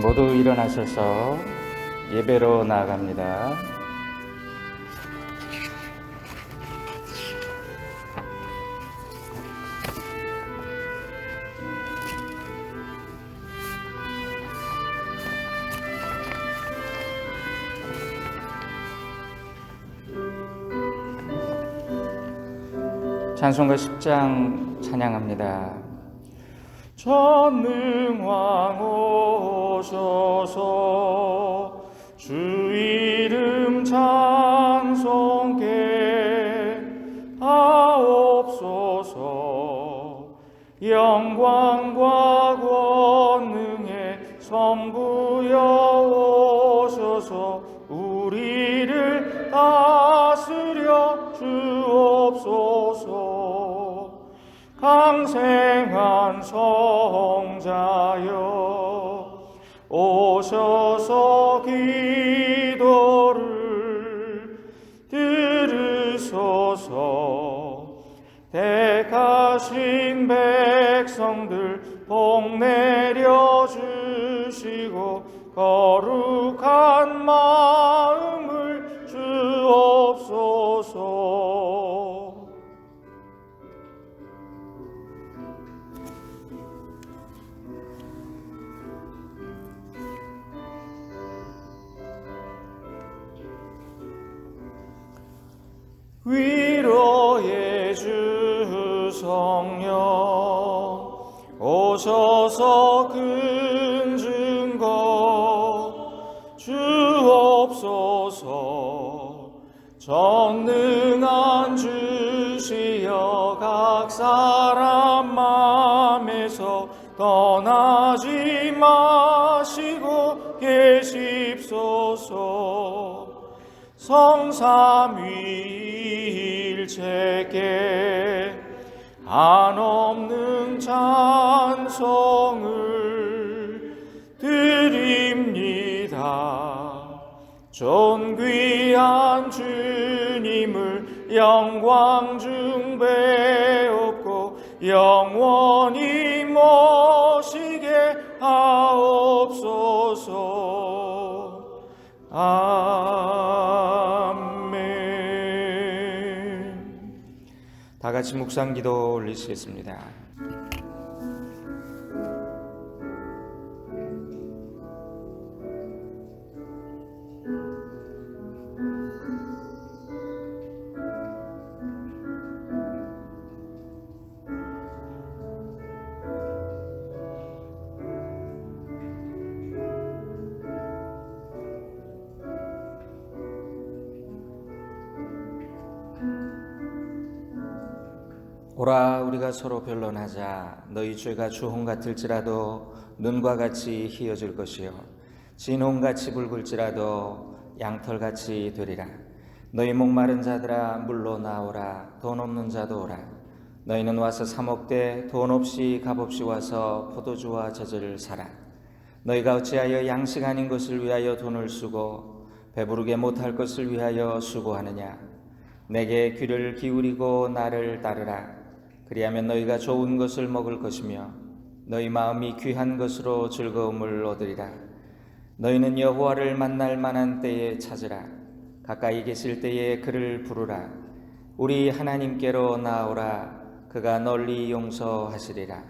모두 일어나셔서 예배로 나아갑니다. 찬송가 10장 찬양합니다. 전능왕 오셔서 주 이름 찬송케 하옵소서. 영광과 권능의 성부여 오셔서 우리를 다스려 주옵소서. 강생한 성자여 오셔서 기도를 들으소서. 택하신 백성들 복 내려 주시고 거룩한 마음을 주옵소서. 위로의 주 성령 오셔서 근증거 주옵소서. 전능한 주시여 각 사람 맘에서 떠나지 마시고 계십소서. 성삼위일체께 한없는 찬송을 드립니다. 존귀한 주님을 영광 중 배웁고 영원히 모시게 하옵소서. 다 같이 묵상 기도 올리시겠습니다. 오라 우리가 서로 변론하자. 너희 죄가 주홍 같을지라도 눈과 같이 희어질 것이요 진홍같이 붉을지라도 양털같이 되리라. 너희 목마른 자들아 물로 나오라. 돈 없는 자도 오라. 너희는 와서 사 먹되 돈 없이 값없이 와서 포도주와 젖을 사라. 너희가 어찌하여 양식 아닌 것을 위하여 돈을 쓰고 배부르게 못할 것을 위하여 수고하느냐. 내게 귀를 기울이고 나를 따르라. 그리하면 너희가 좋은 것을 먹을 것이며 너희 마음이 귀한 것으로 즐거움을 얻으리라. 너희는 여호와를 만날 만한 때에 찾으라. 가까이 계실 때에 그를 부르라. 우리 하나님께로 나오라. 그가 널리 용서하시리라.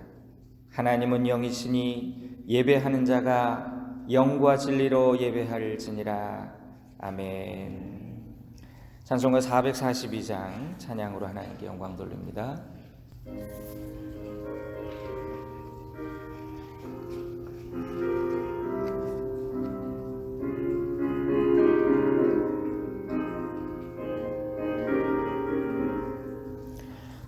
하나님은 영이시니 예배하는 자가 영과 진리로 예배할지니라. 아멘. 찬송가 442장 찬양으로 하나님께 영광 돌립니다.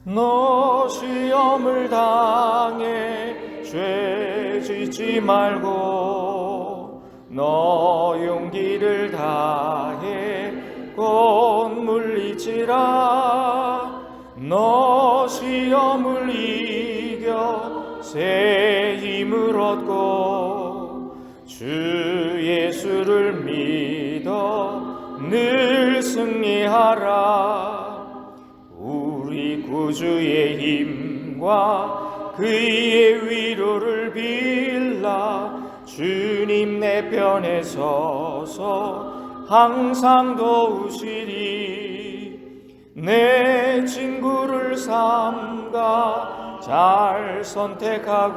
너 시험을 당해 죄 짓지 말고 너 용기를 다해 곧 물리치라. 너 시험을 이겨 새 힘을 얻고 주 예수를 믿어 늘 승리하라. 우리 구주의 힘과 그의 위로를 빌라. 주 주님 내 편에 서서 항상 도우시리. 내 친구를 삼가 잘 선택하고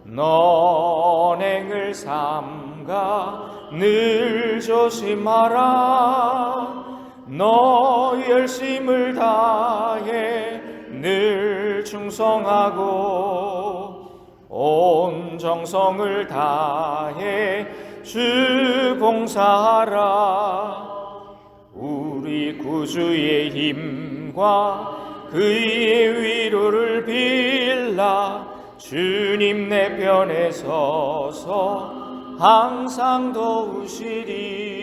선행을 삼가 늘 조심하라. 너 열심을 다해 늘 충성하고 온 정성을 다해 주 봉사하라. 우리 구주의 힘과 그의 위로를 빌라. 주님 내 편에 서서 항상 도우시리.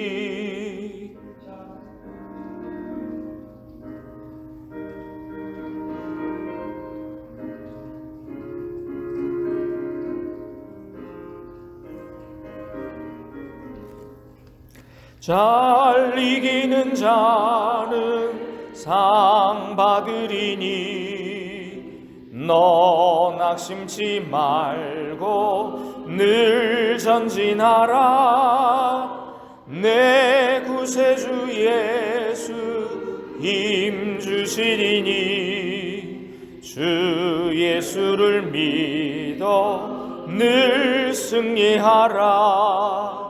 잘 이기는 자는 상 받으리니 너 낙심치 말고 늘 전진하라. 내 구세주 예수 힘 주시리니 주 예수를 믿어 늘 승리하라.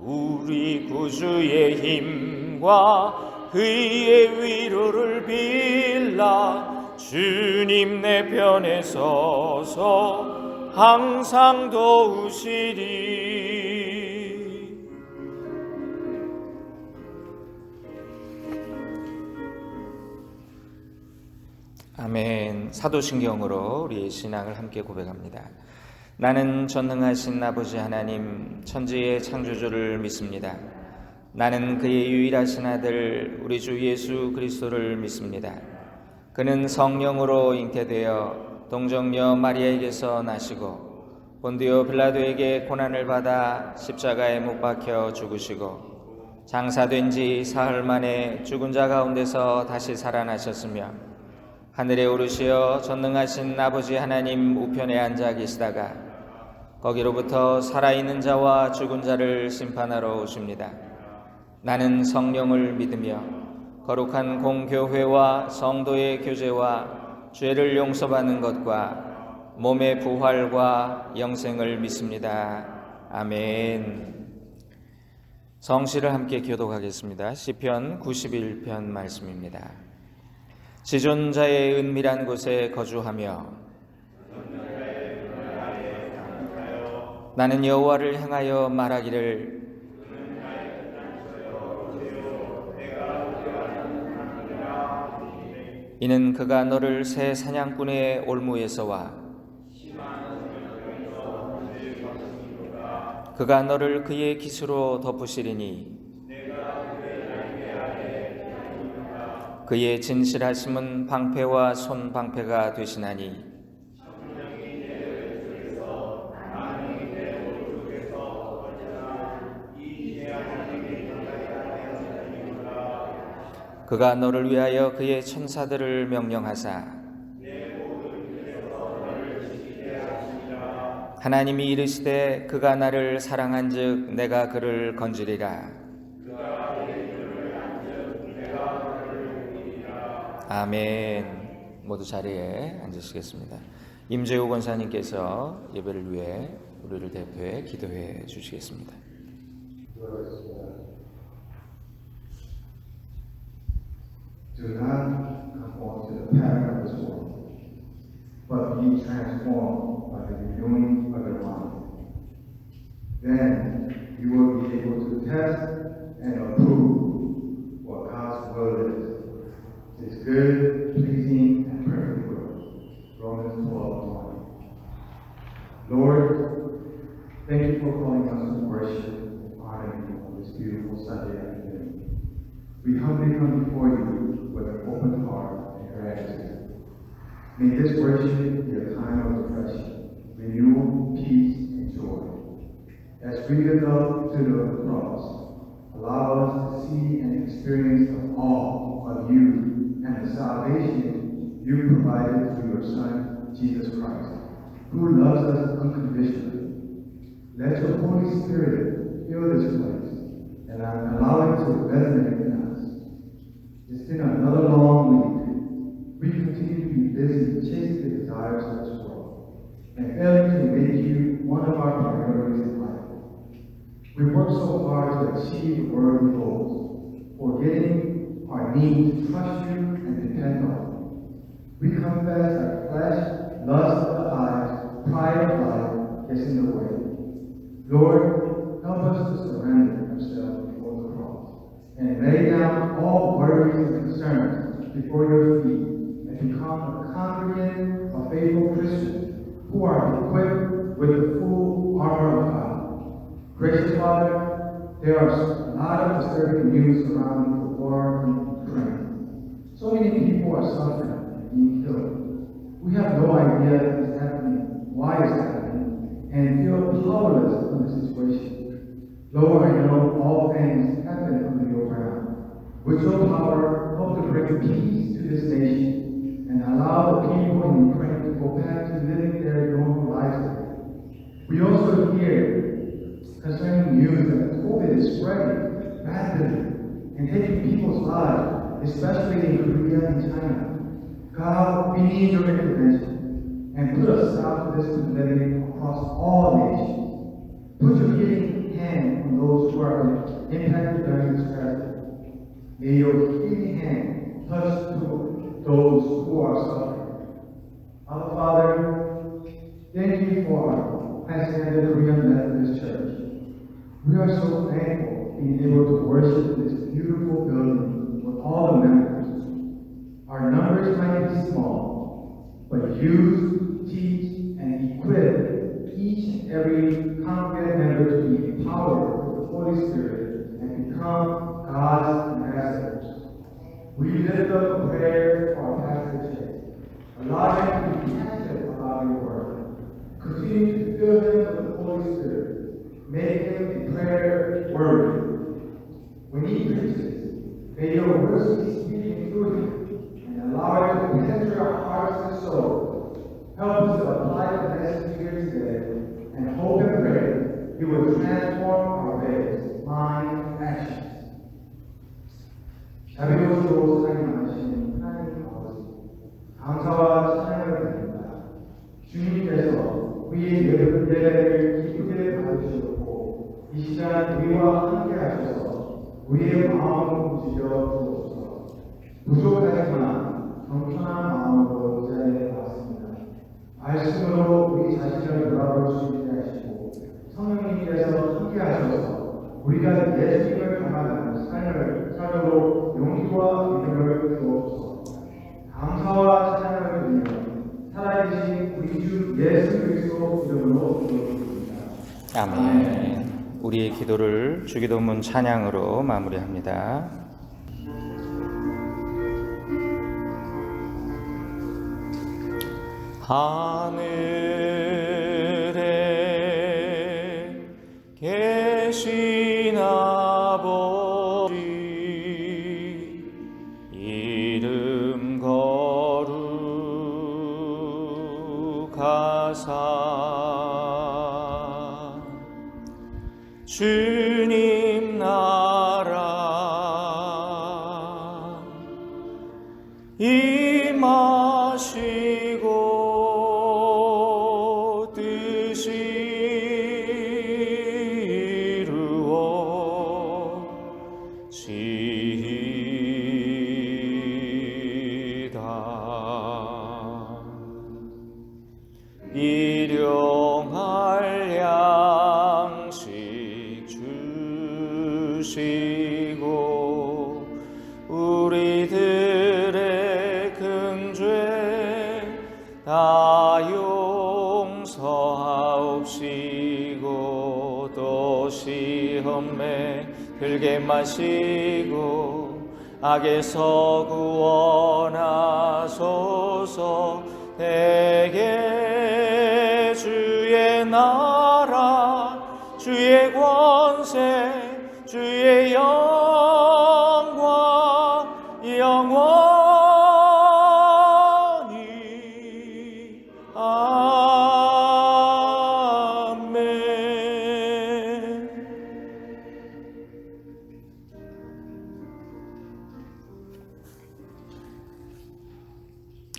우리 구주의 힘과 그의 위로를 빌라. 주님 내 편에 서서 항상 도우시리. 아멘. 사도신경으로 우리의 신앙을 함께 고백합니다. 나는 전능하신 아버지 하나님 천지의 창조주를 믿습니다. 나는 그의 유일하신 아들 우리 주 예수 그리스도를 믿습니다. 그는 성령으로 잉태되어 동정녀 마리아에게서 나시고 본디오 빌라도에게 고난을 받아 십자가에 못 박혀 죽으시고 장사된 지 사흘 만에 죽은 자 가운데서 다시 살아나셨으며 하늘에 오르시어 전능하신 아버지 하나님 우편에 앉아 계시다가 거기로부터 살아있는 자와 죽은 자를 심판하러 오십니다. 나는 성령을 믿으며 거룩한 공교회와 성도의 교제와 죄를 용서받는 것과 몸의 부활과 영생을 믿습니다. 아멘. 성시를 함께 교독하겠습니다. 시편 91편 말씀입니다. 지존자의 은밀한 곳에 거주하며 나는 여호와를 향하여 말하기를 이는 그가 너를 새 사냥꾼의 올무에서와 그가 너를 그의 깃으로 덮으시리니 그의 진실하심은 방패와 손방패가 되시나니 그가 너를 위하여 그의 천사들을 명령하사 하나님이 이르시되 그가 나를 사랑한즉 내가 그를 건지리라. 아멘. 모두 자리에 앉으시겠습니다. 임재우 권사님께서 예배를 위해 우리를 대표해 기도해 주시겠습니다. Do not conform to the pattern of this world, but be transformed by the renewing of your mind. Then you will be able to test and approve what God's will is. His good, pleasing, and perfect will. Romans 12:20. Lord, thank you for calling us to worship and honor you on this beautiful Sunday afternoon. We humbly come before you with an open heart and gratitude. May this worship be a time of refreshing, renewal, peace, and joy. As we look up to the cross, allow us to see and experience the awe of you and the salvation you provided through your Son, Jesus Christ, who loves us unconditionally. Let your Holy Spirit fill this place and allow it to resonate in us. It's been another long week. We continue to be busy chasing the desires of this world and failing to make you one of our priorities in life. We work so hard to achieve worldly goals, forgetting our need to trust you and depend on you. We confess that flesh, lust of the eyes, pride of life gets in the way. Lord, help us to surrender ourselves before the cross and lay down all worries and concerns before your feet and become a congregant of faithful Christians who are equipped with the full armor of God. Gracious Father, there are a lot of disturbing news around the war in Ukraine. So many people are suffering and being killed. We have no idea what's happening, why it's happening, and feel powerless in the situation. Lord, I know all things happen under your ground. With your power, help to bring peace to this nation and allow the people in Ukraine to go back to living their normal lives again. We also hear concerning news that COVID is spreading rapidly and taking people's lives, especially in Korea and China. God, we need your intervention and put a stop to this pandemic across all nations. Put your healing hand on those who are impacted during this crisis. May your healing hand touch those who are suffering. Our Father, thank you for our Pastor Korean Methodist Church. We are so thankful being able to worship in this beautiful building with all the members. Our numbers might be small, but use, teach, and equip each and every congregant member to be empowered with the Holy Spirit and become God's ambassadors. We lift up a prayer for our Pastor Jay. Allow him to be passionate about your word. Continue to fill him with the Holy Spirit. Make him declare worthy. When he preaches, may your words be speaking through him and allow it to penetrate our hearts and souls. Help us to apply the message here today and hope and pray he will transform our ways, mind, and actions. 자비로우시고 사랑하시는 하나님 아버지, 감사와 찬양을 드립니다. 주님께서 우리의 예배를 기쁘게 받으셨고 이 시간 우리와 함께 하셔서 우리의 마음을 움직여 주옵소서. 부족하지만 경건한 마음으로 이 자리에 나왔습니다. 말씀으로 우리 자신을 돌아볼 수 있게 하시고 성령님께서 함께 하셔서 우리가 예수님을 닮아가는 삶을 살도록 용기와 믿음을 주옵소서. 감사와 찬양을 드리며 살아계신 우리 주 예수 그리스도 이름으로 기도드립니다. 아멘. 우리의 기도를 주기도문 찬양으로 마무리합니다. 하늘에 계신 아버지 이름 거룩하사 주님 나라 임하시고 뜻이 이루어지이다. 일용할 양식 주시고 우리들의 큰죄 다 용서하옵시고 또 시험에 들게 마시고 악에서 구원하소서. 대개 주의 나라 주의 권세 주의 영광 영원히 아멘.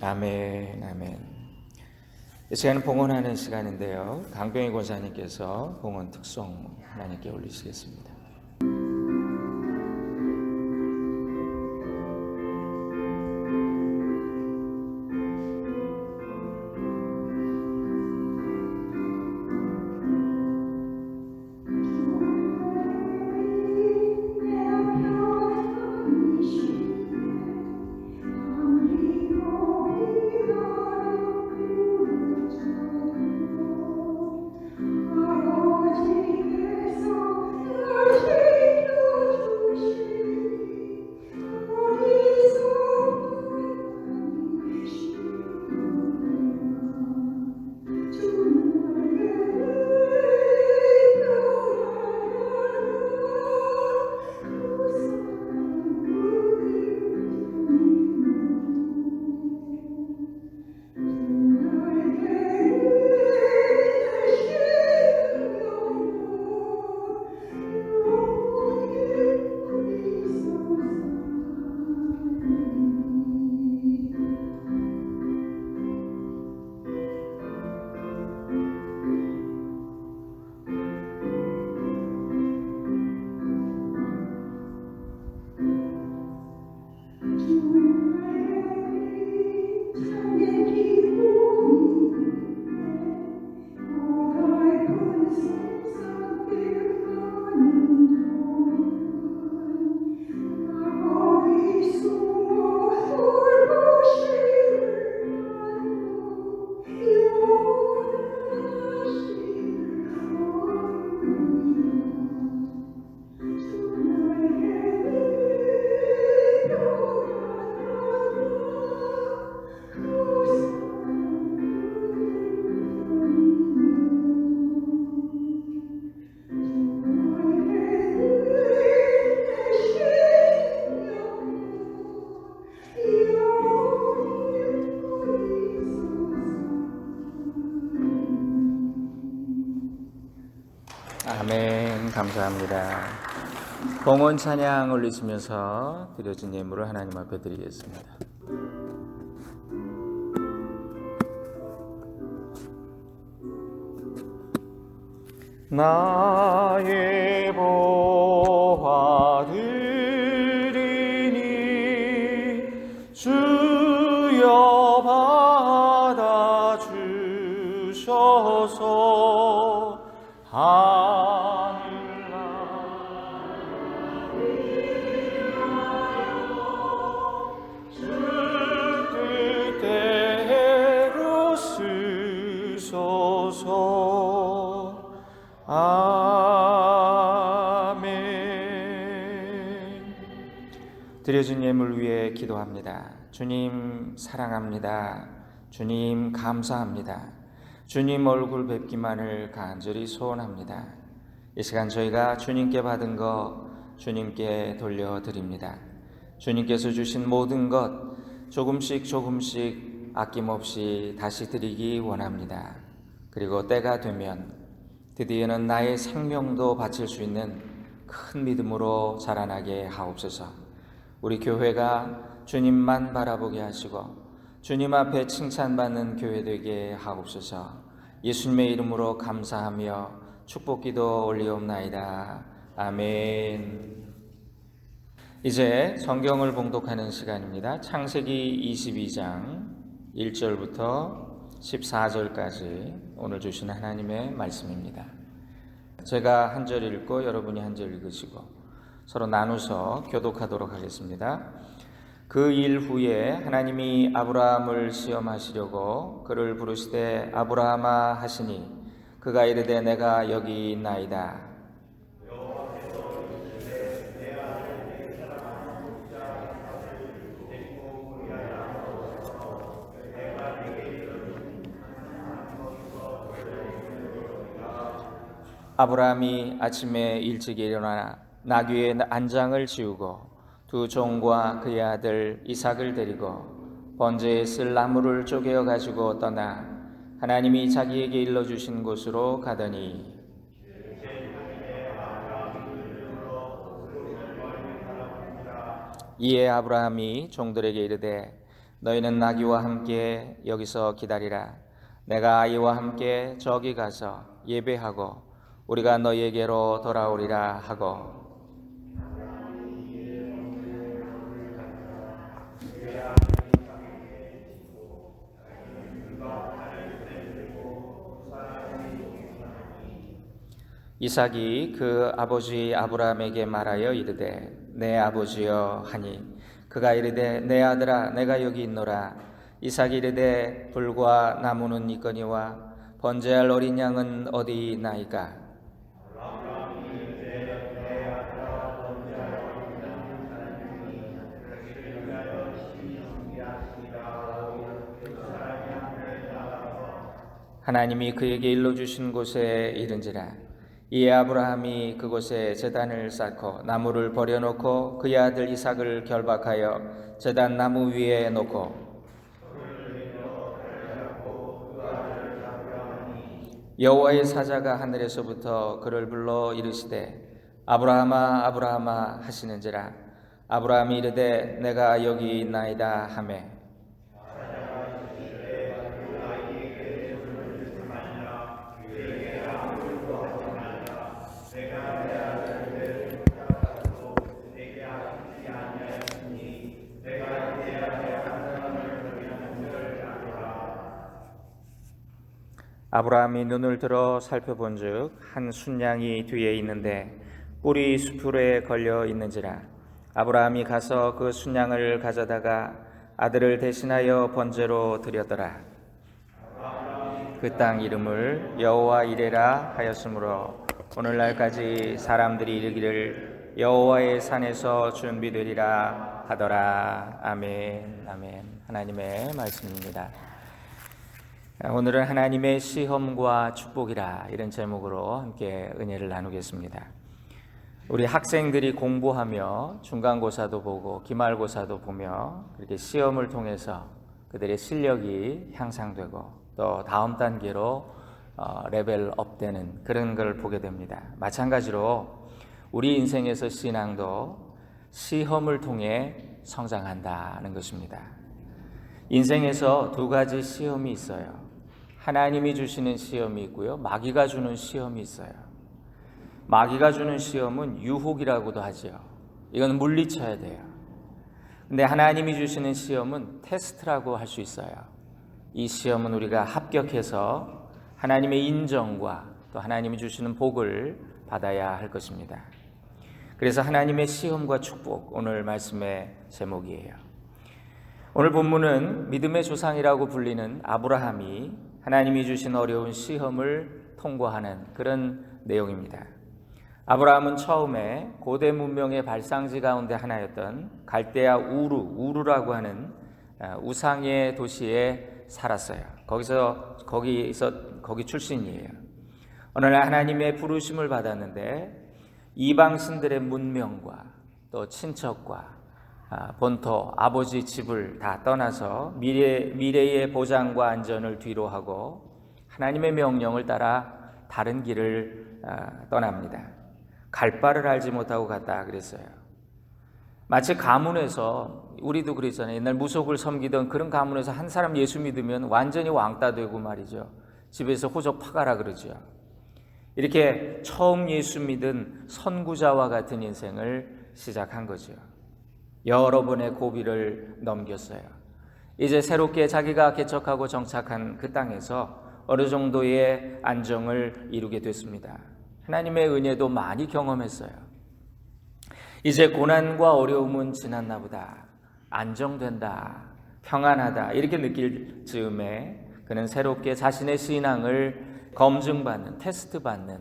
아멘, 아멘. 이 시간은 봉헌하는 시간인데요. 강병희 권사님께서 봉헌 특송 하나님께 올리시겠습니다. 아멘. 감사합니다. 봉헌 찬양 올리시면서 드려진 예물을 하나님 앞에 드리겠습니다. 나의 보화 드리니 주여 받아 주셔서 주 뜻대로 쓰소서. 아멘. 드려진 예물 위해 기도합니다. 주님 사랑합니다. 주님 감사합니다. 주님 얼굴 뵙기만을 간절히 소원합니다. 이 시간 저희가 주님께 받은 것 주님께 돌려드립니다. 주님께서 주신 모든 것 조금씩 아낌없이 다시 드리기 원합니다. 그리고 때가 되면 드디어는 나의 생명도 바칠 수 있는 큰 믿음으로 자라나게 하옵소서. 우리 교회가 주님만 바라보게 하시고 주님 앞에 칭찬받는 교회 되게 하옵소서. 예수님의 이름으로 감사하며 축복기도 올리옵나이다. 아멘. 이제 성경을 봉독하는 시간입니다. 창세기 22장 1절부터 14절까지 오늘 주신 하나님의 말씀입니다. 제가 한 절 읽고 여러분이 한 절 읽으시고 서로 나누서 교독하도록 하겠습니다. 그 일 후에 하나님이 아브라함을 시험하시려고 그를 부르시되 아브라함아 하시니 그가 이르되 내가 여기 있나이다. 아브라함이 아침에 일찍 일어나 나귀의 안장을 지우고 두 종과 그의 아들 이삭을 데리고 번제에 쓸 나무를 쪼개어 가지고 떠나 하나님이 자기에게 일러주신 곳으로 가더니 이에 아브라함이 종들에게 이르되 너희는 나귀와 함께 여기서 기다리라. 내가 아이와 함께 저기 가서 예배하고 우리가 너희에게로 돌아오리라 하고 이삭이 그 아버지 아브라함에게 말하여 이르되 내 아버지여 하니 그가 이르되 내 아들아 내가 여기 있노라. 이삭이 이르되 불과 나무는 있거니와 번제할 어린 양은 어디 있나이까. 하나님이 그에게 일러주신 곳에 이른지라. 이에 아브라함이 그곳에 제단을 쌓고 나무를 버려놓고 그의 아들 이삭을 결박하여 제단 나무 위에 놓고 여호와의 사자가 하늘에서부터 그를 불러 이르시되 아브라함아 아브라함아 하시는지라. 아브라함이 이르되 내가 여기 있나이다 하매 아브라함이 눈을 들어 살펴본즉 한 순양이 뒤에 있는데 뿔이 수풀에 걸려 있는지라. 아브라함이 가서 그 순양을 가져다가 아들을 대신하여 번제로 드렸더라. 그 땅 이름을 여호와 이레라 하였으므로 오늘날까지 사람들이 이르기를 여호와의 산에서 준비되리라 하더라. 아멘. 아멘. 하나님의 말씀입니다. 오늘은 하나님의 시험과 축복이라 이런 제목으로 함께 은혜를 나누겠습니다. 우리 학생들이 공부하며 중간고사도 보고 기말고사도 보며 그렇게 시험을 통해서 그들의 실력이 향상되고 또 다음 단계로 레벨업되는 그런 걸 보게 됩니다. 마찬가지로 우리 인생에서 신앙도 시험을 통해 성장한다는 것입니다. 인생에서 두 가지 시험이 있어요. 하나님이 주시는 시험이 있고요. 마귀가 주는 시험이 있어요. 마귀가 주는 시험은 유혹이라고도 하죠. 이건 물리쳐야 돼요. 근데 하나님이 주시는 시험은 테스트라고 할 수 있어요. 이 시험은 우리가 합격해서 하나님의 인정과 또 하나님이 주시는 복을 받아야 할 것입니다. 그래서 하나님의 시험과 축복, 오늘 말씀의 제목이에요. 오늘 본문은 믿음의 조상이라고 불리는 아브라함이 하나님이 주신 어려운 시험을 통과하는 그런 내용입니다. 아브라함은 처음에 고대 문명의 발상지 가운데 하나였던 갈대아 우르라고 하는 우상의 도시에 살았어요. 거기 출신이에요. 어느 날 하나님의 부르심을 받았는데 이방 신들의 문명과 또 친척과 본토 아버지 집을 다 떠나서 미래의 보장과 안전을 뒤로 하고 하나님의 명령을 따라 다른 길을 떠납니다. 갈 바를 알지 못하고 갔다 그랬어요. 마치 가문에서 우리도 그랬잖아요. 옛날 무속을 섬기던 그런 가문에서 한 사람 예수 믿으면 완전히 왕따 되고 말이죠. 집에서 호적 파가라 그러죠. 이렇게 처음 예수 믿은 선구자와 같은 인생을 시작한 거죠. 여러 번의 고비를 넘겼어요. 이제 새롭게 자기가 개척하고 정착한 그 땅에서 어느 정도의 안정을 이루게 됐습니다. 하나님의 은혜도 많이 경험했어요. 이제 고난과 어려움은 지났나 보다. 안정된다. 평안하다. 이렇게 느낄 즈음에 그는 새롭게 자신의 신앙을 검증받는, 테스트받는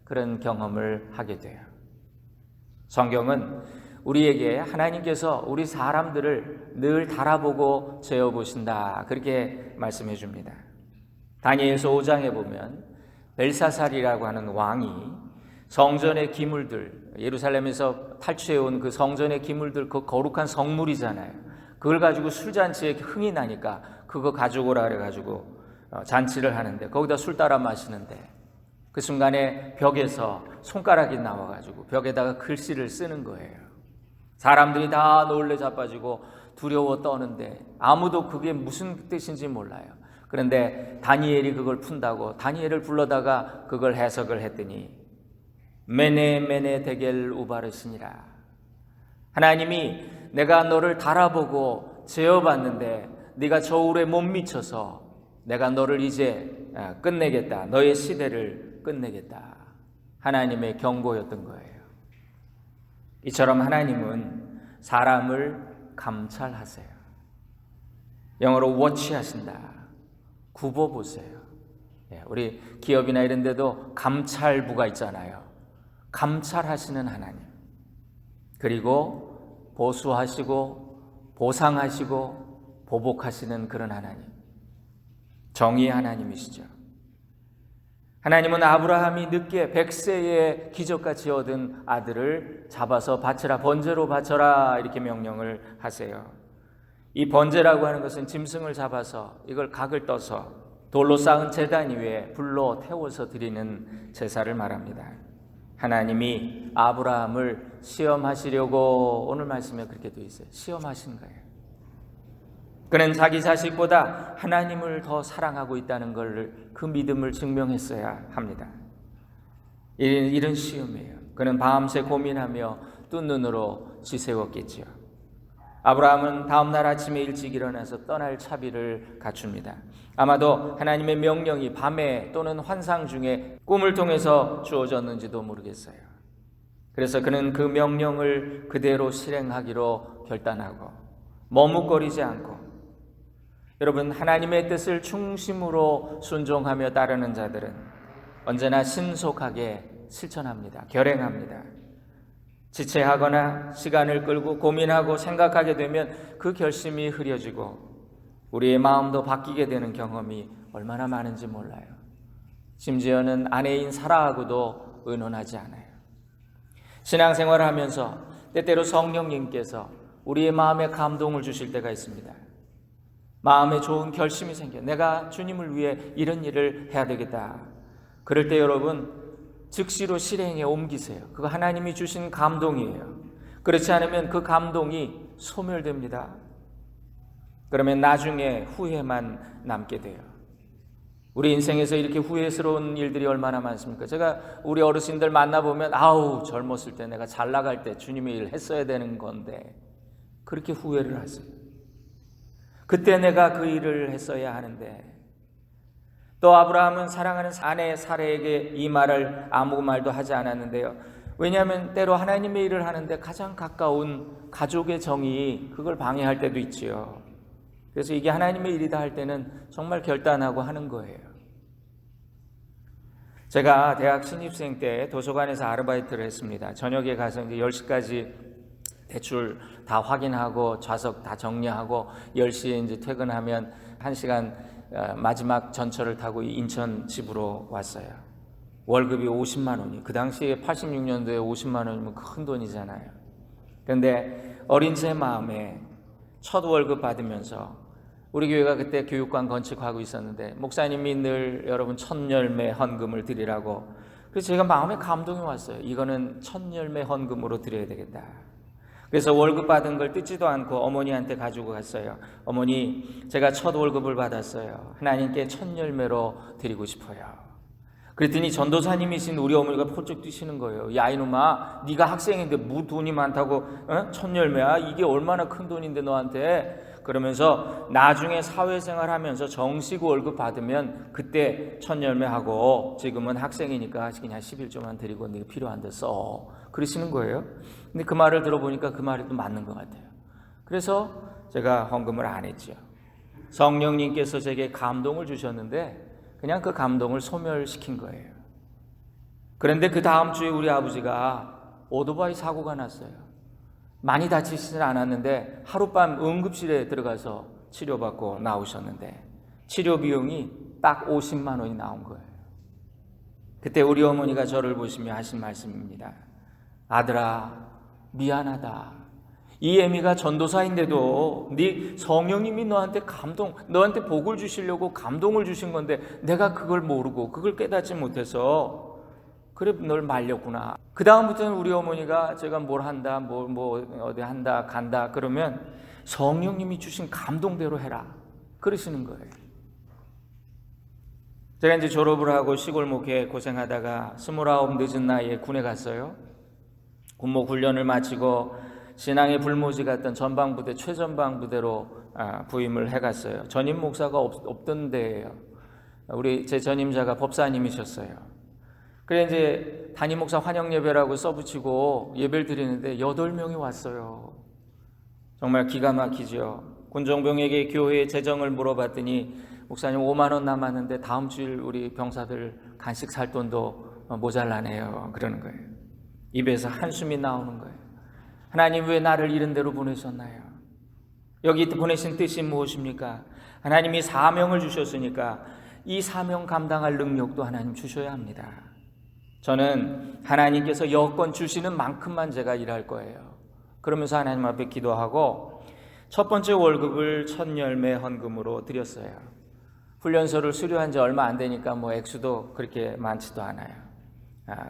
그런 경험을 하게 돼요. 성경은 우리에게 하나님께서 우리 사람들을 늘 달아보고 재어보신다 그렇게 말씀해 줍니다. 다니엘서 5장에 보면 벨사살이라고 하는 왕이 성전의 기물들, 예루살렘에서 탈취해온 그 성전의 기물들, 그 거룩한 성물이잖아요. 그걸 가지고 술잔치에 흥이 나니까 그거 가져오라 그래가지고 잔치를 하는데 거기다 술 따라 마시는데 그 순간에 벽에서 손가락이 나와가지고 벽에다가 글씨를 쓰는 거예요. 사람들이 다 놀래 자빠지고 두려워 떠는데 아무도 그게 무슨 뜻인지 몰라요. 그런데 다니엘이 그걸 푼다고 다니엘을 불러다가 그걸 해석을 했더니 메네 메네 데겔 우바르시니라. 하나님이 내가 너를 달아보고 재어봤는데 네가 저울에 못 미쳐서 내가 너를 이제 끝내겠다. 너의 시대를 끝내겠다. 하나님의 경고였던 거예요. 이처럼 하나님은 사람을 감찰하세요. 영어로 워치하신다. 굽어보세요. 우리 기업이나 이런 데도 감찰부가 있잖아요. 감찰하시는 하나님. 그리고 보수하시고 보상하시고 보복하시는 그런 하나님. 정의의 하나님이시죠. 하나님은 아브라함이 늦게 100세에 기적같이 얻은 아들을 잡아서 바쳐라, 번제로 바쳐라 이렇게 명령을 하세요. 이 번제라고 하는 것은 짐승을 잡아서 이걸 각을 떠서 돌로 쌓은 제단 위에 불로 태워서 드리는 제사를 말합니다. 하나님이 아브라함을 시험하시려고 오늘 말씀에 그렇게 되어 있어요. 시험하신 거예요. 그는 자기 자식보다 하나님을 더 사랑하고 있다는 걸 그 믿음을 증명했어야 합니다. 이런 시험이에요. 그는 밤새 고민하며 뜬 눈으로 지새웠겠지요. 아브라함은 다음 날 아침에 일찍 일어나서 떠날 차비를 갖춥니다. 아마도 하나님의 명령이 밤에 또는 환상 중에 꿈을 통해서 주어졌는지도 모르겠어요. 그래서 그는 그 명령을 그대로 실행하기로 결단하고 머뭇거리지 않고, 여러분, 하나님의 뜻을 중심으로 순종하며 따르는 자들은 언제나 신속하게 실천합니다. 결행합니다. 지체하거나 시간을 끌고 고민하고 생각하게 되면 그 결심이 흐려지고 우리의 마음도 바뀌게 되는 경험이 얼마나 많은지 몰라요. 심지어는 아내인 사라하고도 의논하지 않아요. 신앙생활을 하면서 때때로 성령님께서 우리의 마음에 감동을 주실 때가 있습니다. 마음에 좋은 결심이 생겨 내가 주님을 위해 이런 일을 해야 되겠다. 그럴 때 여러분 즉시로 실행에 옮기세요. 그거 하나님이 주신 감동이에요. 그렇지 않으면 그 감동이 소멸됩니다. 그러면 나중에 후회만 남게 돼요. 우리 인생에서 이렇게 후회스러운 일들이 얼마나 많습니까? 제가 우리 어르신들 만나보면 아우 젊었을 때 내가 잘 나갈 때 주님의 일 했어야 되는 건데 그렇게 후회를 하세요. 그때 내가 그 일을 했어야 하는데. 또 아브라함은 사랑하는 아내 사라에게 이 말을 아무 말도 하지 않았는데요. 왜냐하면 때로 하나님의 일을 하는데 가장 가까운 가족의 정이 그걸 방해할 때도 있지요. 그래서 이게 하나님의 일이다 할 때는 정말 결단하고 하는 거예요. 제가 대학 신입생 때 도서관에서 아르바이트를 했습니다. 저녁에 가서 이제 10시까지 대출 다 확인하고 좌석 다 정리하고 10시에 이제 퇴근하면 1시간 마지막 전철을 타고 인천 집으로 왔어요. 월급이 50만 원이. 그 당시에 86년도에 50만 원이면 큰 돈이잖아요. 그런데 어린 제 마음에 첫 월급 받으면서 우리 교회가 그때 교육관 건축하고 있었는데 목사님이 늘 여러분 첫 열매 헌금을 드리라고. 그래서 제가 마음에 감동이 왔어요. 이거는 첫 열매 헌금으로 드려야 되겠다. 그래서 월급 받은 걸 뜯지도 않고 어머니한테 가지고 갔어요. 어머니, 제가 첫 월급을 받았어요. 하나님께 첫 열매로 드리고 싶어요. 그랬더니 전도사님이신 우리 어머니가 펄쩍 뛰시는 거예요. 야 이놈아, 네가 학생인데 뭐 돈이 많다고 첫 열매야? 이게 얼마나 큰 돈인데 너한테. 그러면서 나중에 사회생활 하면서 정식 월급 받으면 그때 첫 열매하고 지금은 학생이니까 그냥 11조만 드리고 네가 필요한 데 써. 그러시는 거예요. 근데 그 말을 들어보니까 그 말이 또 맞는 것 같아요. 그래서 제가 헌금을 안 했죠. 성령님께서 제게 감동을 주셨는데 그냥 그 감동을 소멸시킨 거예요. 그런데 그 다음 주에 우리 아버지가 오토바이 사고가 났어요. 많이 다치지는 않았는데 하룻밤 응급실에 들어가서 치료받고 나오셨는데 치료 비용이 딱 50만 원이 나온 거예요. 그때 우리 어머니가 저를 보시며 하신 말씀입니다. 아들아, 미안하다. 이 애미가 전도사인데도 네 성령님이 너한테 복을 주시려고 감동을 주신 건데 내가 그걸 모르고 그걸 깨닫지 못해서 그래 널 말렸구나. 그 다음부터는 우리 어머니가 제가 뭘 한다, 어디 한다, 간다 그러면 성령님이 주신 감동대로 해라 그러시는 거예요. 제가 이제 졸업을 하고 시골 목회 고생하다가 29 늦은 나이에 군에 갔어요. 군목 훈련을 마치고 신앙의 불모지 같던 전방부대 최전방부대로 부임을 해갔어요. 전임 목사가 없던 데예요. 제 전임자가 법사님이셨어요. 그래 이제 담임 목사 환영 예배라고 써붙이고 예배를 드리는데 8명이 왔어요. 정말 기가 막히죠. 군종병에게 교회의 재정을 물어봤더니 목사님 5만 원 남았는데 다음 주일 우리 병사들 간식 살 돈도 모자라네요. 그러는 거예요. 입에서 한숨이 나오는 거예요. 하나님 왜 나를 이런 데로 보내셨나요? 여기 보내신 뜻이 무엇입니까? 하나님이 사명을 주셨으니까 이 사명 감당할 능력도 하나님 주셔야 합니다. 저는 하나님께서 여건 주시는 만큼만 제가 일할 거예요. 그러면서 하나님 앞에 기도하고 첫 번째 월급을 첫 열매 헌금으로 드렸어요. 훈련소를 수료한 지 얼마 안 되니까 액수도 그렇게 많지도 않아요.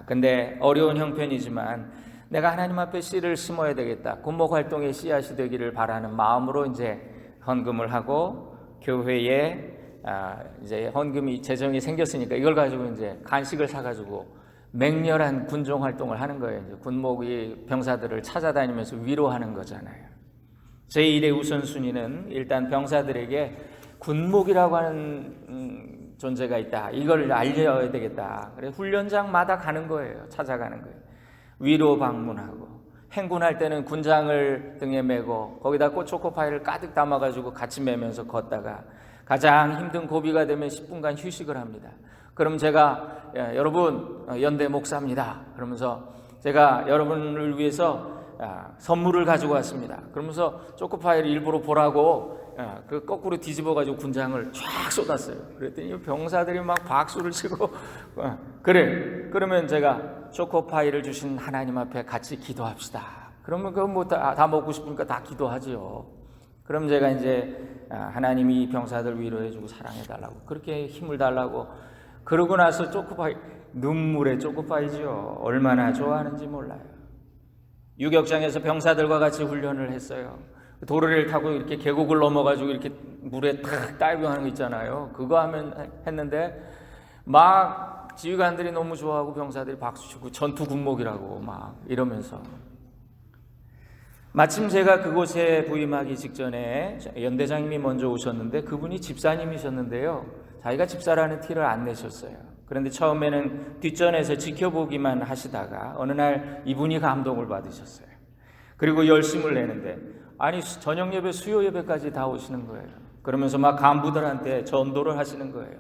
근데 어려운 형편이지만 내가 하나님 앞에 씨를 심어야 되겠다. 군목 활동의 씨앗이 되기를 바라는 마음으로 이제 헌금을 하고 교회에 이제 헌금이 재정이 생겼으니까 이걸 가지고 이제 간식을 사가지고 맹렬한 군종 활동을 하는 거예요. 이제 군목이 병사들을 찾아다니면서 위로하는 거잖아요. 제 일의 우선순위는 일단 병사들에게 군목이라고 하는 존재가 있다. 이걸 알려야 되겠다. 그래서 훈련장마다 가는 거예요. 찾아가는 거예요. 위로 방문하고 행군할 때는 군장을 등에 메고 거기다 초코파이를 가득 담아가지고 같이 메면서 걷다가 가장 힘든 고비가 되면 10분간 휴식을 합니다. 그럼 제가 여러분 연대 목사입니다. 그러면서 제가 여러분을 위해서 선물을 가지고 왔습니다. 그러면서 초코파이를 일부러 보라고 그 거꾸로 뒤집어가지고 군장을 쫙 쏟았어요. 그랬더니 병사들이 막 박수를 치고 그래. 그러면 제가 초코파이를 주신 하나님 앞에 같이 기도합시다. 그러면 그거 다 먹고 싶으니까 다 기도하지요. 그럼 제가 이제 하나님이 이 병사들 위로해주고 사랑해달라고 그렇게 힘을 달라고 그러고 나서 초코파이 눈물의 초코파이죠. 얼마나 좋아하는지 몰라요. 유격장에서 병사들과 같이 훈련을 했어요. 도로를 타고 이렇게 계곡을 넘어가지고 이렇게 물에 탁 다이빙하는 거 있잖아요. 그거 했는데 막 지휘관들이 너무 좋아하고 병사들이 박수치고 전투 군목이라고 막 이러면서 마침 제가 그곳에 부임하기 직전에 연대장님이 먼저 오셨는데 그분이 집사님이셨는데요. 자기가 집사라는 티를 안 내셨어요. 그런데 처음에는 뒷전에서 지켜보기만 하시다가 어느 날 이분이 감동을 받으셨어요. 그리고 열심을 내는데 아니 저녁 예배, 수요 예배까지 다 오시는 거예요. 그러면서 막 간부들한테 전도를 하시는 거예요.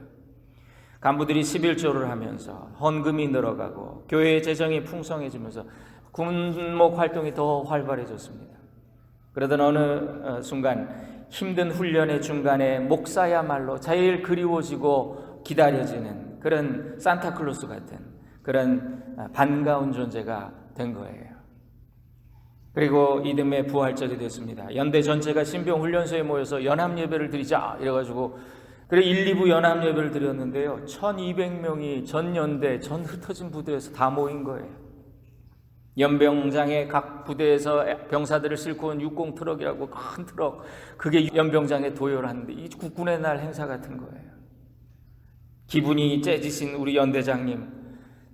간부들이 11조를 하면서 헌금이 늘어가고 교회의 재정이 풍성해지면서 군목 활동이 더 활발해졌습니다. 그러던 어느 순간 힘든 훈련의 중간에 목사야말로 제일 그리워지고 기다려지는 그런 산타클로스 같은 그런 반가운 존재가 된 거예요. 그리고 이듬해 부활절이 됐습니다. 연대 전체가 신병훈련소에 모여서 연합예배를 드리자 이래가지고 그래 1, 2부 연합예배를 드렸는데요. 1200명이 전 연대, 전 흩어진 부대에서 다 모인 거예요. 연병장에 각 부대에서 병사들을 싣고 온 60 트럭이라고 큰 트럭, 그게 연병장에 도열하는데 이 국군의 날 행사 같은 거예요. 기분이 째지신 우리 연대장님,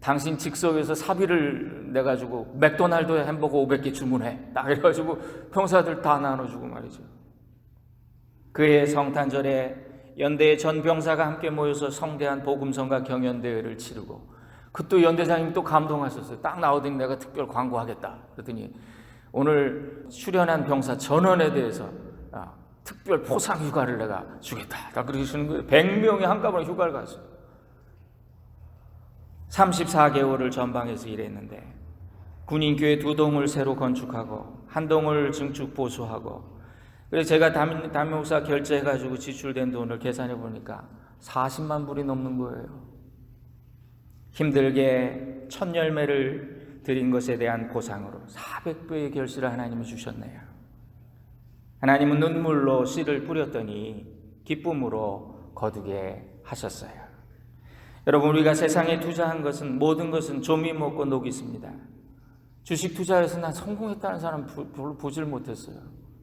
당신 직속에서 사비를 내가지고 맥도날드 햄버거 500개 주문해. 딱 이래가지고 병사들 다 나눠주고 말이죠. 그해 성탄절에 연대의 전 병사가 함께 모여서 성대한 복음성가 경연대회를 치르고 그또 연대장님 또 감동하셨어요. 딱 나오더니 내가 특별 광고하겠다. 그랬더니 오늘 출연한 병사 전원에 대해서 특별 포상 휴가를 내가 주겠다. 딱 그러시는 거예요. 100명이 한꺼번에 휴가를 갔어요. 34개월을 전방에서 일했는데 군인교회 2동을 새로 건축하고 1동을 증축 보수하고 그래서 제가 담임 목사 결제해가지고 지출된 돈을 계산해 보니까 40만 불이 넘는 거예요. 힘들게 첫 열매를 드린 것에 대한 보상으로 400배의 결실을 하나님이 주셨네요. 하나님은 눈물로 씨를 뿌렸더니 기쁨으로 거두게 하셨어요. 여러분, 우리가 세상에 투자한 것은 모든 것은 조미 먹고 녹이 있습니다. 주식 투자해서 난 성공했다는 사람 별로 보질 못했어요.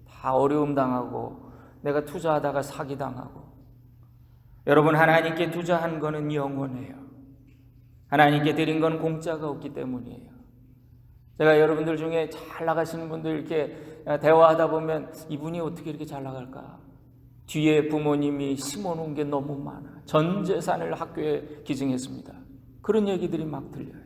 다 어려움 당하고 내가 투자하다가 사기 당하고. 여러분, 하나님께 투자한 거는 영원해요. 하나님께 드린 건 공짜가 없기 때문이에요. 제가 여러분들 중에 잘 나가시는 분들 이렇게 대화하다 보면 이분이 어떻게 이렇게 잘 나갈까? 뒤에 부모님이 심어놓은 게 너무 많아. 전 재산을 학교에 기증했습니다. 그런 얘기들이 막 들려요.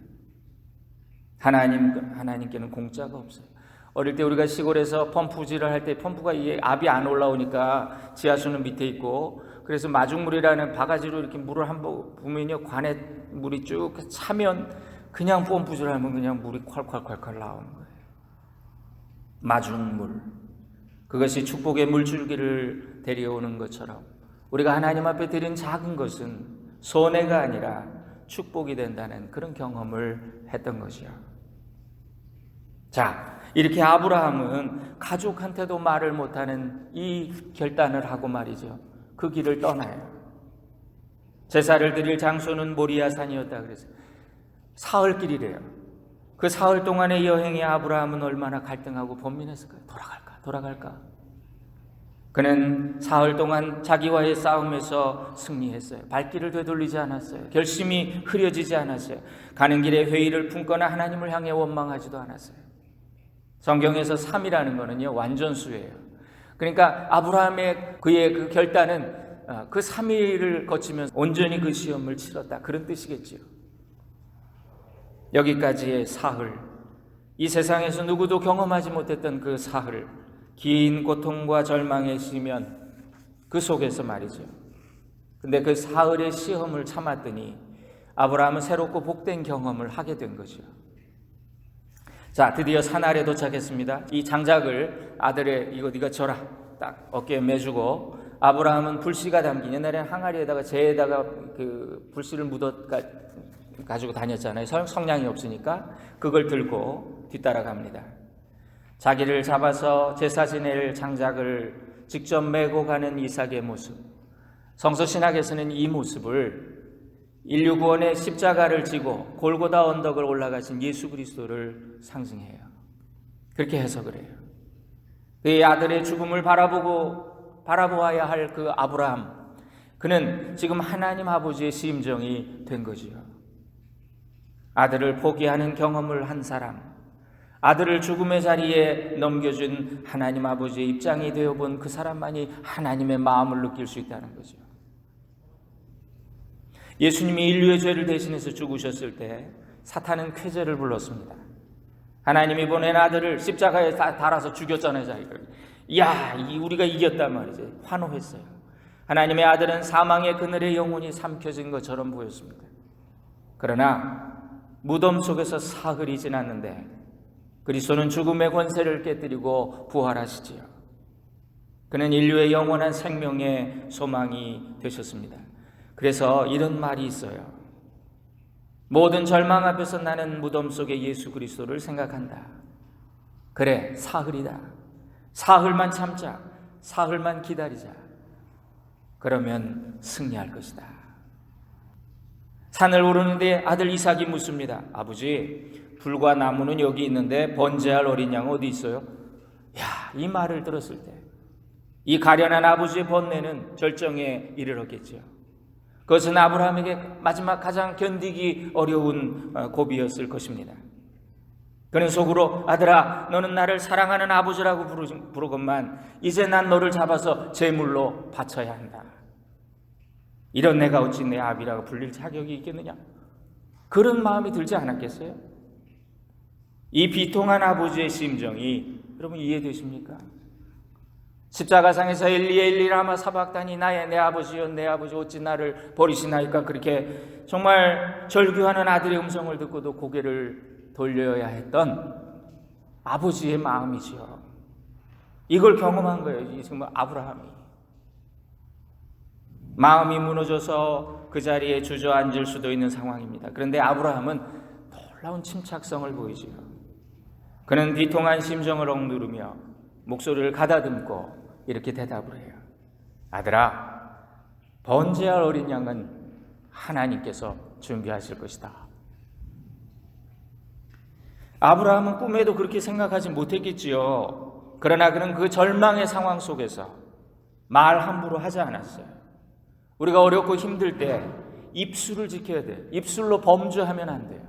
하나님께는 공짜가 없어요. 어릴 때 우리가 시골에서 펌프질을 할 때 펌프가 이게 압이 안 올라오니까 지하수는 밑에 있고, 그래서 마중물이라는 바가지로 이렇게 물을 한번 부으면요, 관에 물이 쭉 차면 그냥 펌프질 하면 그냥 물이 콸콸콸콸 나오는 거예요. 마중물. 그것이 축복의 물줄기를 데려오는 것처럼 우리가 하나님 앞에 드린 작은 것은 손해가 아니라 축복이 된다는 그런 경험을 했던 것이요. 자, 이렇게 아브라함은 가족한테도 말을 못하는 이 결단을 하고 말이죠. 그 길을 떠나요. 제사를 드릴 장소는 모리아산이었다 그래서 사흘길이래요. 그 사흘 동안의 여행에 아브라함은 얼마나 갈등하고 번민했을까요? 돌아갈까? 그는 사흘 동안 자기와의 싸움에서 승리했어요. 발길을 되돌리지 않았어요. 결심이 흐려지지 않았어요. 가는 길에 회의를 품거나 하나님을 향해 원망하지도 않았어요. 성경에서 3이라는 거는요, 완전수예요. 그러니까 아브라함의 그의 그 결단은 그 3일을 거치면서 온전히 그 시험을 치렀다, 그런 뜻이겠지요. 여기까지의 사흘, 이 세상에서 누구도 경험하지 못했던 그 사흘, 긴 고통과 절망의 시면 그 속에서 말이죠. 근데 그 사흘의 시험을 참았더니 아브라함은 새롭고 복된 경험을 하게 된 거죠. 자, 드디어 산 아래 도착했습니다. 이 장작을 아들의 이거 네가 져라 딱 어깨에 매주고, 아브라함은 불씨가 담긴, 옛날에는 항아리에다가 재에다가 그 불씨를 가지고 다녔잖아요. 성냥이 없으니까 그걸 들고 뒤따라갑니다. 자기를 잡아서 제사 지낼 장작을 직접 메고 가는 이삭의 모습, 성서신학에서는 이 모습을 인류 구원의 십자가를 지고 골고다 언덕을 올라가신 예수 그리스도를 상징해요. 그렇게 해석을 해요. 그의 아들의 죽음을 바라보아야 할 그 아브라함, 그는 지금 하나님 아버지의 심정이 된 거지요. 아들을 포기하는 경험을 한 사람, 아들을 죽음의 자리에 넘겨준 하나님 아버지의 입장이 되어본 그 사람만이 하나님의 마음을 느낄 수 있다는 거죠. 예수님이 인류의 죄를 대신해서 죽으셨을 때 사탄은 쾌재를 불렀습니다. 하나님이 보낸 아들을 십자가에 달아서 죽였잖아요. 야, 우리가 이겼단 말이죠. 환호했어요. 하나님의 아들은 사망의 그늘에 영혼이 삼켜진 것처럼 보였습니다. 그러나 무덤 속에서 사흘이 지났는데 그리스도는 죽음의 권세를 깨뜨리고 부활하시지요. 그는 인류의 영원한 생명의 소망이 되셨습니다. 그래서 이런 말이 있어요. 모든 절망 앞에서 나는 무덤 속의 예수 그리스도를 생각한다. 그래, 사흘이다. 사흘만 참자. 사흘만 기다리자. 그러면 승리할 것이다. 산을 오르는데 아들 이삭이 묻습니다. 아버지, 불과 나무는 여기 있는데 번제할 어린 양은 어디 있어요? 야, 이 말을 들었을 때 이 가련한 아버지의 번뇌는 절정에 이르렀겠죠. 그것은 아브라함에게 마지막 가장 견디기 어려운 고비였을 것입니다. 그는 속으로 아들아, 너는 나를 사랑하는 아버지라고 부르건만 이제 난 너를 잡아서 제물로 바쳐야 한다. 이런 내가 어찌 내 아비라고 불릴 자격이 있겠느냐? 그런 마음이 들지 않았겠어요? 이 비통한 아버지의 심정이 여러분 이해되십니까? 십자가상에서 엘리 라마 사박다니 내 아버지여 내 아버지 어찌 나를 버리시나이까, 그렇게 정말 절규하는 아들의 음성을 듣고도 고개를 돌려야 했던 아버지의 마음이지요. 이걸 경험한 거예요. 지금 아브라함이. 마음이 무너져서 그 자리에 주저앉을 수도 있는 상황입니다. 그런데 아브라함은 놀라운 침착성을 보이지요. 그는 비통한 심정을 억누르며 목소리를 가다듬고 이렇게 대답을 해요. 아들아, 번제할 어린 양은 하나님께서 준비하실 것이다. 아브라함은 꿈에도 그렇게 생각하지 못했겠지요. 그러나 그는 그 절망의 상황 속에서 말 함부로 하지 않았어요. 우리가 어렵고 힘들 때 입술을 지켜야 돼요. 입술로 범죄하면 안 돼요.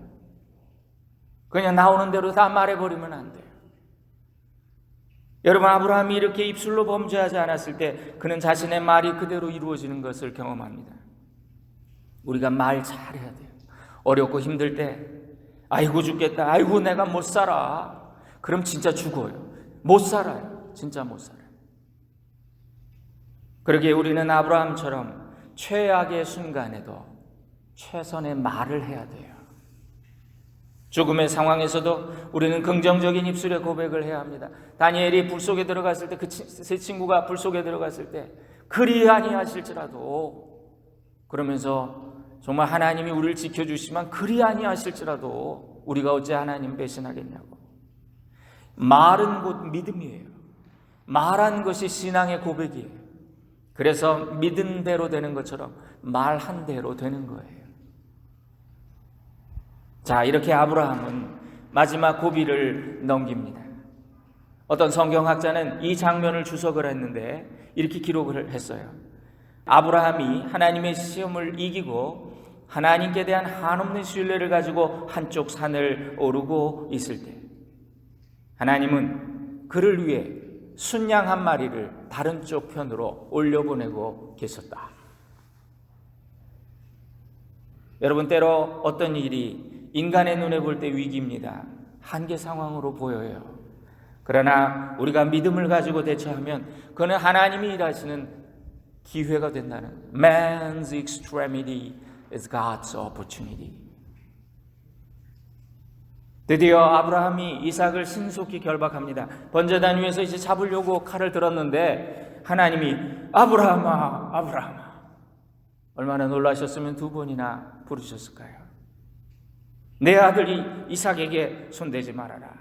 그냥 나오는 대로 다 말해버리면 안 돼요. 여러분, 아브라함이 이렇게 입술로 범죄하지 않았을 때 그는 자신의 말이 그대로 이루어지는 것을 경험합니다. 우리가 말 잘해야 돼요. 어렵고 힘들 때 아이고 죽겠다, 아이고 내가 못 살아, 그럼 진짜 죽어요. 못 살아요. 진짜 못 살아요. 그러기에 우리는 아브라함처럼 최악의 순간에도 최선의 말을 해야 돼요. 죽음의 상황에서도 우리는 긍정적인 입술의 고백을 해야 합니다. 다니엘이 불 속에 들어갔을 때, 그 세 친구가 불 속에 들어갔을 때 그리 아니하실지라도, 그러면서 정말 하나님이 우리를 지켜주시지만 그리 아니하실지라도 우리가 어찌 하나님 배신하겠냐고. 말은 곧 믿음이에요. 말한 것이 신앙의 고백이에요. 그래서 믿은 대로 되는 것처럼 말한 대로 되는 거예요. 자, 이렇게 아브라함은 마지막 고비를 넘깁니다. 어떤 성경학자는 이 장면을 주석을 했는데 이렇게 기록을 했어요. 아브라함이 하나님의 시험을 이기고 하나님께 대한 한없는 신뢰를 가지고 한쪽 산을 오르고 있을 때 하나님은 그를 위해 순양 한 마리를 다른 쪽 편으로 올려보내고 계셨다. 여러분, 때로 어떤 일이 인간의 눈에 볼 때 위기입니다. 한계 상황으로 보여요. 그러나 우리가 믿음을 가지고 대처하면 그는 하나님이 일하시는 기회가 된다는, Man's extremity is God's opportunity. 드디어 아브라함이 이삭을 신속히 결박합니다. 번제단 위에서 이제 잡으려고 칼을 들었는데 하나님이 아브라함아, 아브라함아. 얼마나 놀라셨으면 두 번이나 부르셨을까요? 내 아들 이삭에게 손대지 말아라.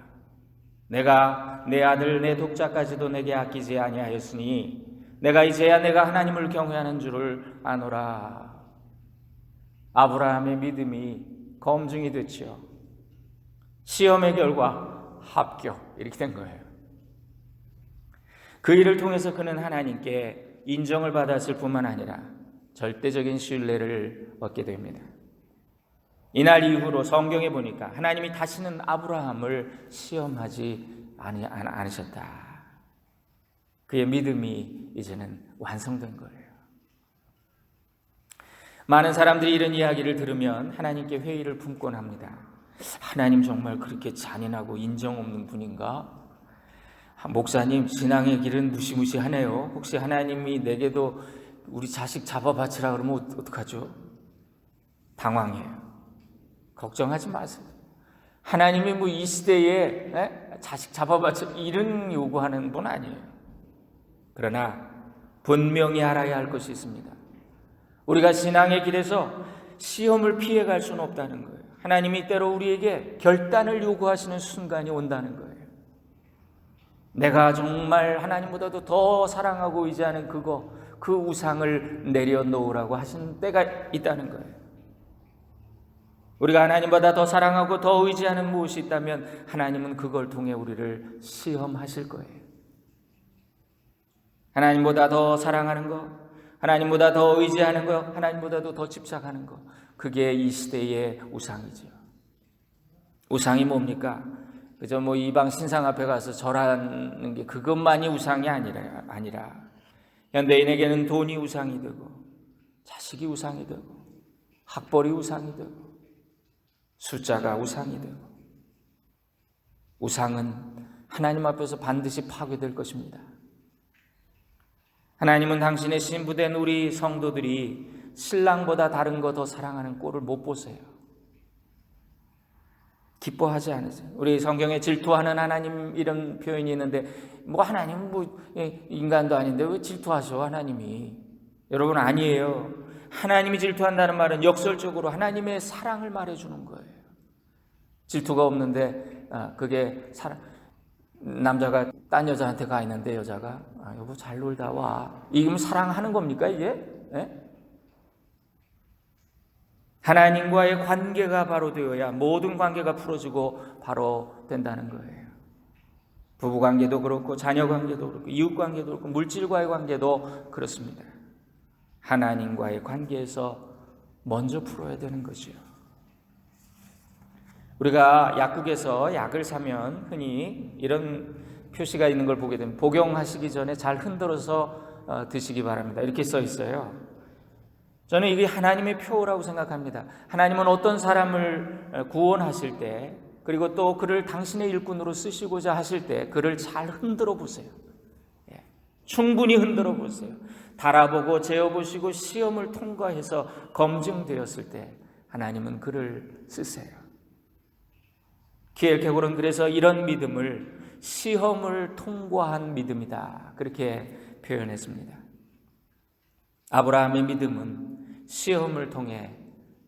내가 내 아들 내 독자까지도 내게 아끼지 아니하였으니 내가 이제야 내가 하나님을 경외하는 줄을 아노라. 아브라함의 믿음이 검증이 됐지요. 시험의 결과 합격, 이렇게 된 거예요. 그 일을 통해서 그는 하나님께 인정을 받았을 뿐만 아니라 절대적인 신뢰를 얻게 됩니다. 이날 이후로 성경에 보니까 하나님이 다시는 아브라함을 시험하지 않으셨다. 그의 믿음이 이제는 완성된 거예요. 많은 사람들이 이런 이야기를 들으면 하나님께 회의를 품곤 합니다. 하나님 정말 그렇게 잔인하고 인정 없는 분인가? 목사님, 신앙의 길은 무시무시하네요. 혹시 하나님이 내게도 우리 자식 잡아 바치라 그러면 어떡하죠? 당황해요. 걱정하지 마세요. 하나님이 뭐 이 시대에 자식 잡아 바치라 이런 요구하는 분 아니에요. 그러나 분명히 알아야 할 것이 있습니다. 우리가 신앙의 길에서 시험을 피해갈 수는 없다는 거예요. 하나님이 때로 우리에게 결단을 요구하시는 순간이 온다는 거예요. 내가 정말 하나님보다도 더 사랑하고 의지하는 그 우상을 내려놓으라고 하신 때가 있다는 거예요. 우리가 하나님보다 더 사랑하고 더 의지하는 무엇이 있다면 하나님은 그걸 통해 우리를 시험하실 거예요. 하나님보다 더 사랑하는 것, 하나님보다 더 의지하는 것, 하나님보다도 더 집착하는 것, 그게 이 시대의 우상이죠. 우상이 뭡니까? 그저 뭐 이방 신상 앞에 가서 절하는 게 그것만이 우상이 아니라 현대인에게는 돈이 우상이 되고 자식이 우상이 되고 학벌이 우상이 되고 숫자가 우상이 되고, 우상은 하나님 앞에서 반드시 파괴될 것입니다. 하나님은 당신의 신부된 우리 성도들이 신랑보다 다른 거 더 사랑하는 꼴을 못 보세요. 기뻐하지 않으세요. 우리 성경에 질투하는 하나님 이런 표현이 있는데 뭐 하나님 뭐 인간도 아닌데 왜 질투하셔 하나님이. 여러분, 아니에요. 하나님이 질투한다는 말은 역설적으로 하나님의 사랑을 말해주는 거예요. 질투가 없는데 그게 남자가 딴 여자한테 가 있는데 여자가 여보 잘 놀다 와. 이게 사랑하는 겁니까 이게? 예? 하나님과의 관계가 바로 되어야 모든 관계가 풀어지고 바로 된다는 거예요. 부부 관계도 그렇고 자녀 관계도 그렇고 이웃 관계도 그렇고 물질과의 관계도 그렇습니다. 하나님과의 관계에서 먼저 풀어야 되는 거죠. 우리가 약국에서 약을 사면 흔히 이런 표시가 있는 걸 보게 되면 복용하시기 전에 잘 흔들어서 드시기 바랍니다. 이렇게 써 있어요. 저는 이게 하나님의 표라고 생각합니다. 하나님은 어떤 사람을 구원하실 때 그리고 또 그를 당신의 일꾼으로 쓰시고자 하실 때 그를 잘 흔들어 보세요. 충분히 흔들어 보세요. 달아보고 재어보시고 시험을 통과해서 검증되었을 때 하나님은 그를 쓰세요. 키엘케고는 그래서 이런 믿음을 시험을 통과한 믿음이다, 그렇게 표현했습니다. 아브라함의 믿음은 시험을 통해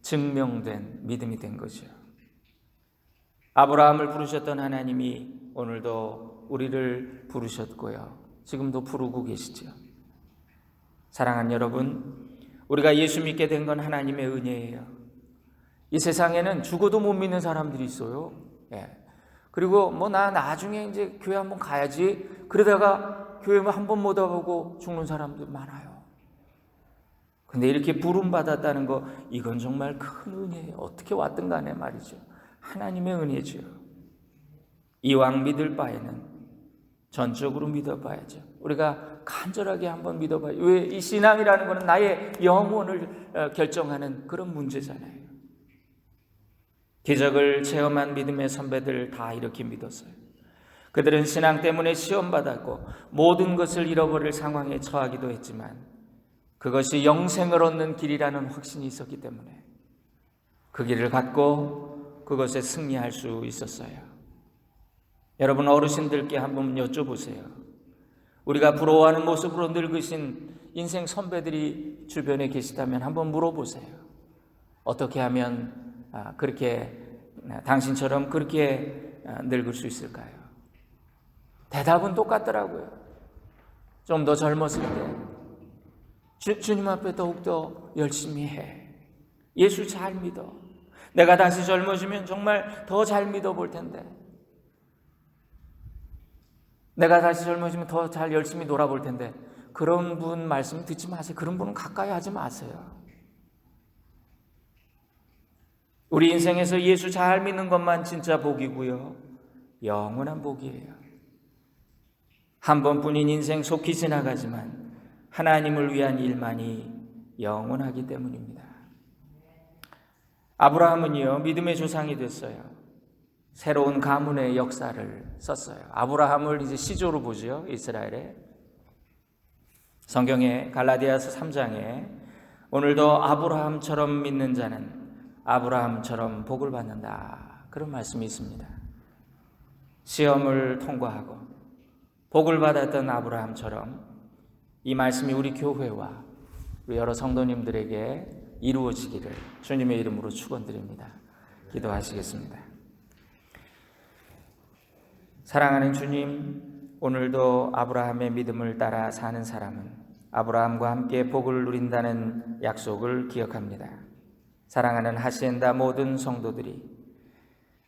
증명된 믿음이 된 거죠. 아브라함을 부르셨던 하나님이 오늘도 우리를 부르셨고요, 지금도 부르고 계시죠. 사랑하는 여러분, 우리가 예수 믿게 된 건 하나님의 은혜예요. 이 세상에는 죽어도 못 믿는 사람들이 있어요. 그리고 나 나중에 이제 교회 한번 가야지 그러다가 교회 한번 못 와보고 죽는 사람들 많아요. 근데 이렇게 부름 받았다는 거, 이건 정말 큰 은혜예요. 어떻게 왔든 간에 말이죠. 하나님의 은혜죠. 이왕 믿을 바에는 전적으로 믿어봐야죠. 우리가 간절하게 한번 믿어봐야죠. 왜? 이 신앙이라는 것은 나의 영혼을 결정하는 그런 문제잖아요. 기적을 체험한 믿음의 선배들 다 이렇게 믿었어요. 그들은 신앙 때문에 시험받았고 모든 것을 잃어버릴 상황에 처하기도 했지만 그것이 영생을 얻는 길이라는 확신이 있었기 때문에 그 길을 갖고 그것에 승리할 수 있었어요. 여러분, 어르신들께 한번 여쭤보세요. 우리가 부러워하는 모습으로 늙으신 인생 선배들이 주변에 계시다면 한번 물어보세요. 어떻게 하면 그렇게 당신처럼 그렇게 늙을 수 있을까요? 대답은 똑같더라고요. 좀 더 젊었을 때 주님 앞에 더욱더 열심히 해. 예수 잘 믿어. 내가 다시 젊어지면 정말 더 잘 믿어볼 텐데. 내가 다시 젊어지면 더 잘 열심히 놀아볼 텐데. 그런 분 말씀 듣지 마세요. 그런 분은 가까이 하지 마세요. 우리 인생에서 예수 잘 믿는 것만 진짜 복이고요, 영원한 복이에요. 한 번뿐인 인생 속히 지나가지만 하나님을 위한 일만이 영원하기 때문입니다. 아브라함은요, 믿음의 조상이 됐어요. 새로운 가문의 역사를 썼어요. 아브라함을 이제 시조로 보죠, 이스라엘에. 성경의 갈라디아서 3장에 오늘도 아브라함처럼 믿는 자는 아브라함처럼 복을 받는다, 그런 말씀이 있습니다. 시험을 통과하고 복을 받았던 아브라함처럼 이 말씀이 우리 교회와 우리 여러 성도님들에게 이루어지기를 주님의 이름으로 축원드립니다. 기도하시겠습니다. 사랑하는 주님, 오늘도 아브라함의 믿음을 따라 사는 사람은 아브라함과 함께 복을 누린다는 약속을 기억합니다. 사랑하는 하시엔다 모든 성도들이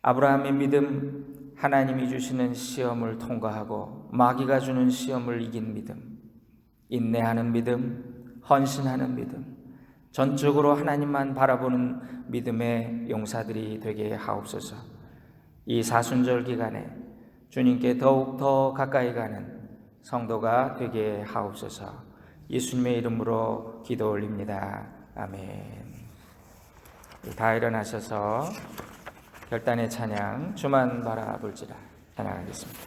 아브라함의 믿음, 하나님이 주시는 시험을 통과하고 마귀가 주는 시험을 이긴 믿음, 인내하는 믿음, 헌신하는 믿음, 전적으로 하나님만 바라보는 믿음의 용사들이 되게 하옵소서. 이 사순절 기간에 주님께 더욱 더 가까이 가는 성도가 되게 하옵소서. 예수님의 이름으로 기도 올립니다. 아멘. 다 일어나셔서 결단의 찬양 주만 바라볼지라 찬양하겠습니다.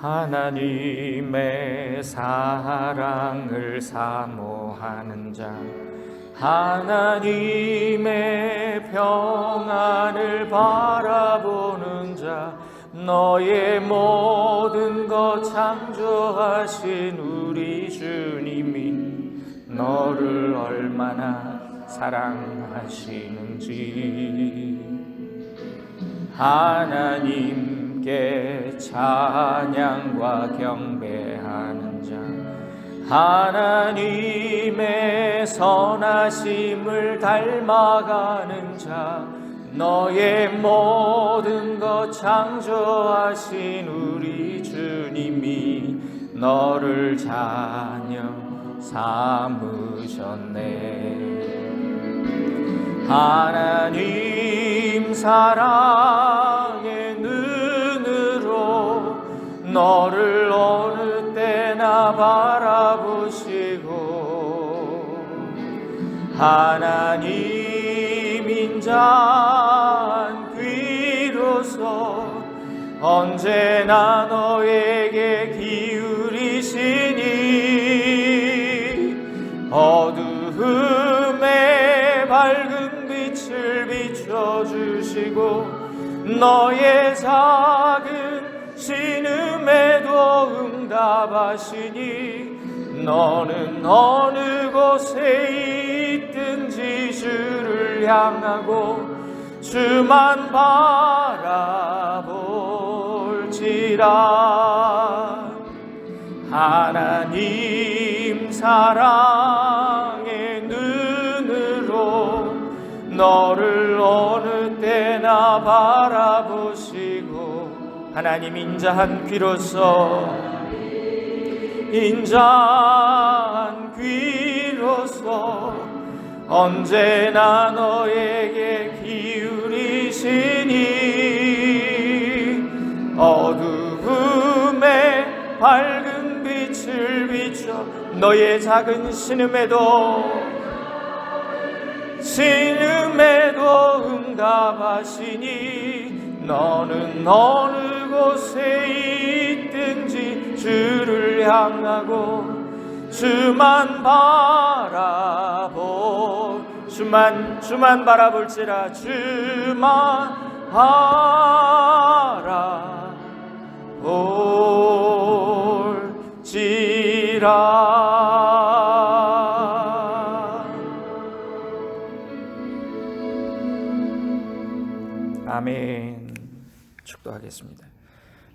하나님의 사랑을 사모하는 자, 하나님의 평안을 바라보는 자, 너의 모든 것 창조하신 우리 주님이 너를 얼마나 사랑하시는지 하나님께 찬양과 경배하는 자, 하나님의 선하심을 닮아가는 자, 너의 모든 것 창조하신 우리 주님이 너를 자녀 삼으셨네. 하나님 사랑의 눈으로 너를 어느 때나 바라보시고, 하나님 인자한 귀로서 언제나 너에게 기울이시니 어두움에 밝은 빛을 비춰주시고 너의 작은 신음에도 응답하시니 너는 어느 곳에 있든지 주를 향하고 주만 바라볼지라. 하나님 사랑의 눈으로 너를 어느 때나 바라보시고, 하나님 인자한 귀로서 언제나 너에게 기울이시니 어두움에 밝은 빛을 비춰 너의 작은 신음에도 응답하시니 너는 어느 곳에 있든지 주를 향하고 주만 바라볼지라. 주만 바라볼지라. 아멘. 축도하겠습니다.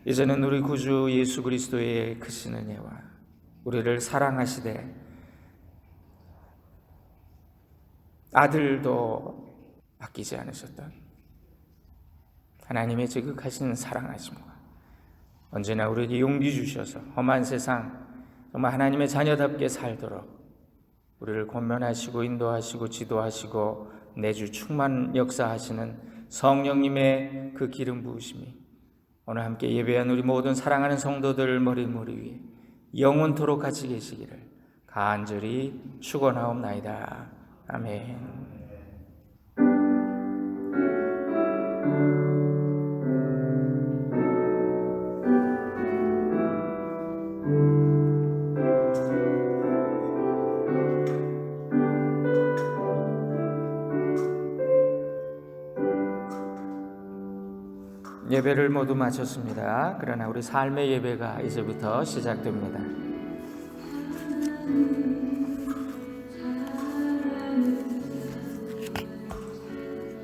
이제는 우리 구주 예수 그리스도의 크신 은혜와 우리를 사랑하시되 아들도 아끼지 않으셨던 하나님의 지극하신 사랑하심과 언제나 우리에게 용기 주셔서 험한 세상 정말 하나님의 자녀답게 살도록 우리를 권면하시고 인도하시고 지도하시고 내주 충만 역사하시는 성령님의 그 기름 부으심이 오늘 함께 예배한 우리 모든 사랑하는 성도들 머리 위에 영원토록 같이 계시기를 간절히 축원하옵나이다. 아멘. 예배를 모두 마쳤습니다. 그러나 우리 삶의 예배가 이제부터 시작됩니다.